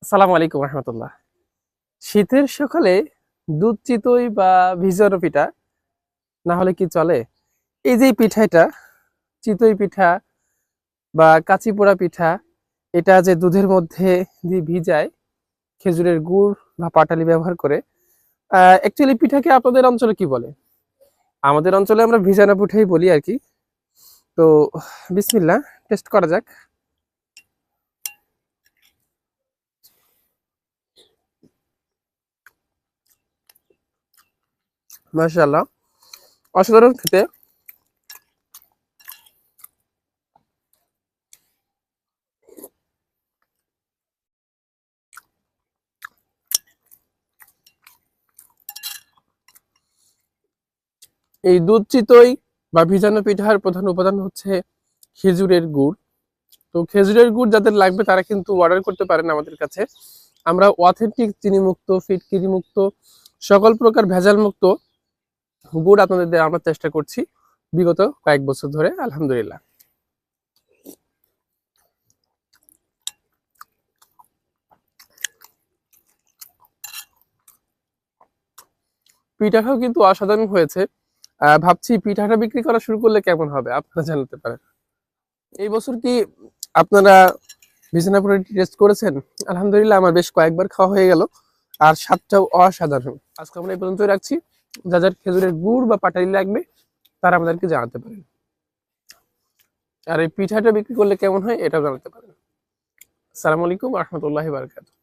আসসালামু আলাইকুম রহমতুল্লাহ। শীতের সকালে দুধ চিতই বা ভিজানো পিঠা না হলে কি চলে? এই যে পিঠাটা, চিতই পিঠা বা কাঁচি পোড়া পিঠা, এটা যে দুধের মধ্যে দিয়ে ভিজায় খেজুরের গুড় বা পাটালি ব্যবহার করে। অ্যাকচুয়ালি পিঠাকে আপনাদের অঞ্চলে কি বলে? আমাদের অঞ্চলে আমরা ভিজানো পিঠাই বলি আর কি। তো বিসমিল্লাহ, টেস্ট করা যাক। মাশাআল্লাহ, অসাধারণ খেতে। এই দুধ চিতই বা ভিজানো পিঠার প্রধান উপাদান হচ্ছে খেজুরের গুড়। তো খেজুরের গুড় যাদের লাগবে তারা কিন্তু অর্ডার করতে পারেন আমাদের কাছে। আমরা অথেন্টিক চিনি মুক্ত, ফিটকিরি মুক্ত, সকল প্রকার ভেজাল মুক্ত গুড় আপনাদের দেওয়ার আমরা চেষ্টা করছি বিগত কয়েক বছর ধরে, আলহামদুলিল্লাহ। পিঠাটাও কিন্তু অসাধারণ হয়েছে। ভাবছি পিঠাটা বিক্রি করা শুরু করলে কেমন হবে, আপনারা জানাতে পারেন। এই বছর কি আপনারা বিছানাপুরে টেস্ট করেছেন? আলহামদুলিল্লাহ, আমার বেশ কয়েকবার খাওয়া হয়ে গেল, আর স্বাদটাও অসাধারণ। আজকে আমরা এই পর্যন্ত রাখছি। যার খেজুরের গুড় বা পাটালি লাগবে তারা আমাদেরকে জানাতে পারেন, আর এই পিঠাটা বিক্রি করলে কেমন হয় এটাও জানাতে পারেন। আসসালামু আলাইকুম রহমতুল্লাহি বারাকাতুহু।